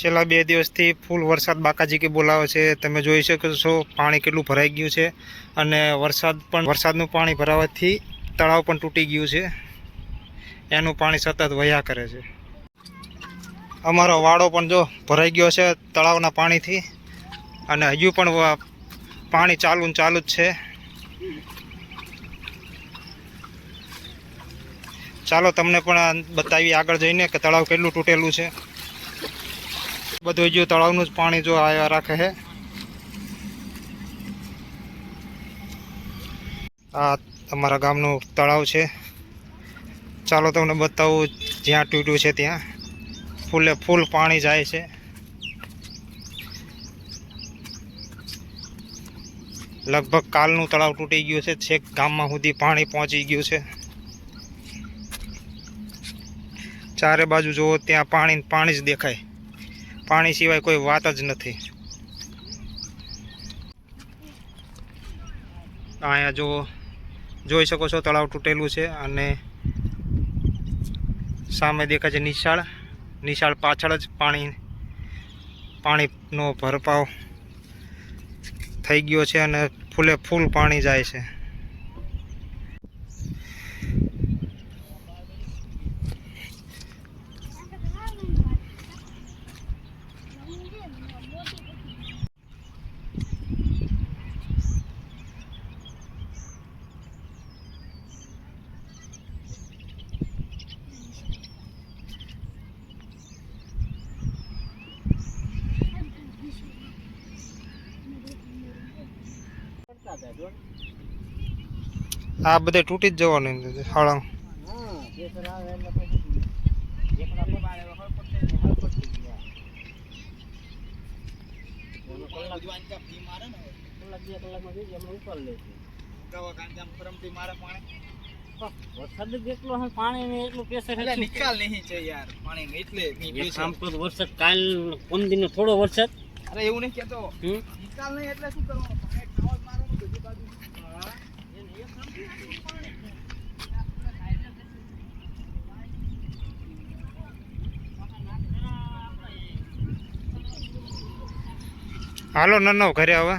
છેલ્લા 2 દિવસથી ફૂલ વરસાદ બાકાજી કે બોલાવે છે। તમે જોઈ શકો છો પાણી કેટલું ભરાઈ ગયું છે અને વરસાદનું પાણી ભરાવાથી તળાવ પણ તૂટી ગયું છે। એનું પાણી સતત વહ્યા કરે છે। અમારો વાડો પણ જો ભરાઈ ગયો છે તળાવના પાણીથી અને હજુ પણ પાણી ચાલુ જ છે। ચાલો તમને પણ બતાવીએ આગળ જઈને કે તળાવ કેટલું તૂટેલું છે। બધું હજુ તળાવનું જ પાણી જો આવ્યા રાખે છે। આ અમારા ગામનું તળાવ છે। ચાલો તમને બતાવું જ્યાં તૂટ્યું છે ત્યાં ફૂલે ફૂલ પાણી જાય છે। લગભગ કાલનું તળાવ તૂટી ગયું છે। છેક ગામમાં સુધી પાણી પહોંચી ગયું છે। ચારે બાજુ જુઓ ત્યાં પાણી જ દેખાય। પાણી સિવાય કોઈ વાત જ નથી। અહીંયા જુઓ જોઈ શકો છો તળાવ તૂટેલું છે અને સામે દેખાય છે નિશાળ પાછળ જ પાણીનો ભરપાવ થઈ ગયો છે અને ફૂલે ફૂલ પાણી જાય છે। આ બધે તૂટી જ જવાનું હળંગ। વરસાદ જ એટલો છે પાણી ને એટલું પ્રેશર એટલે નિકાલ નહીં છે યાર પાણી ને એટલે આમ તો વરસાદ કાલ 5 દિનનો થોડો વરસાદ અરે એવું નહીં કેતો નિકાલ નહીં એટલે શું કરવાનું પાણી ખાવા જ મારવાનું બધી બાજુ હા એને એક સમજી પાણી હાલો નનો ઘરે હવે।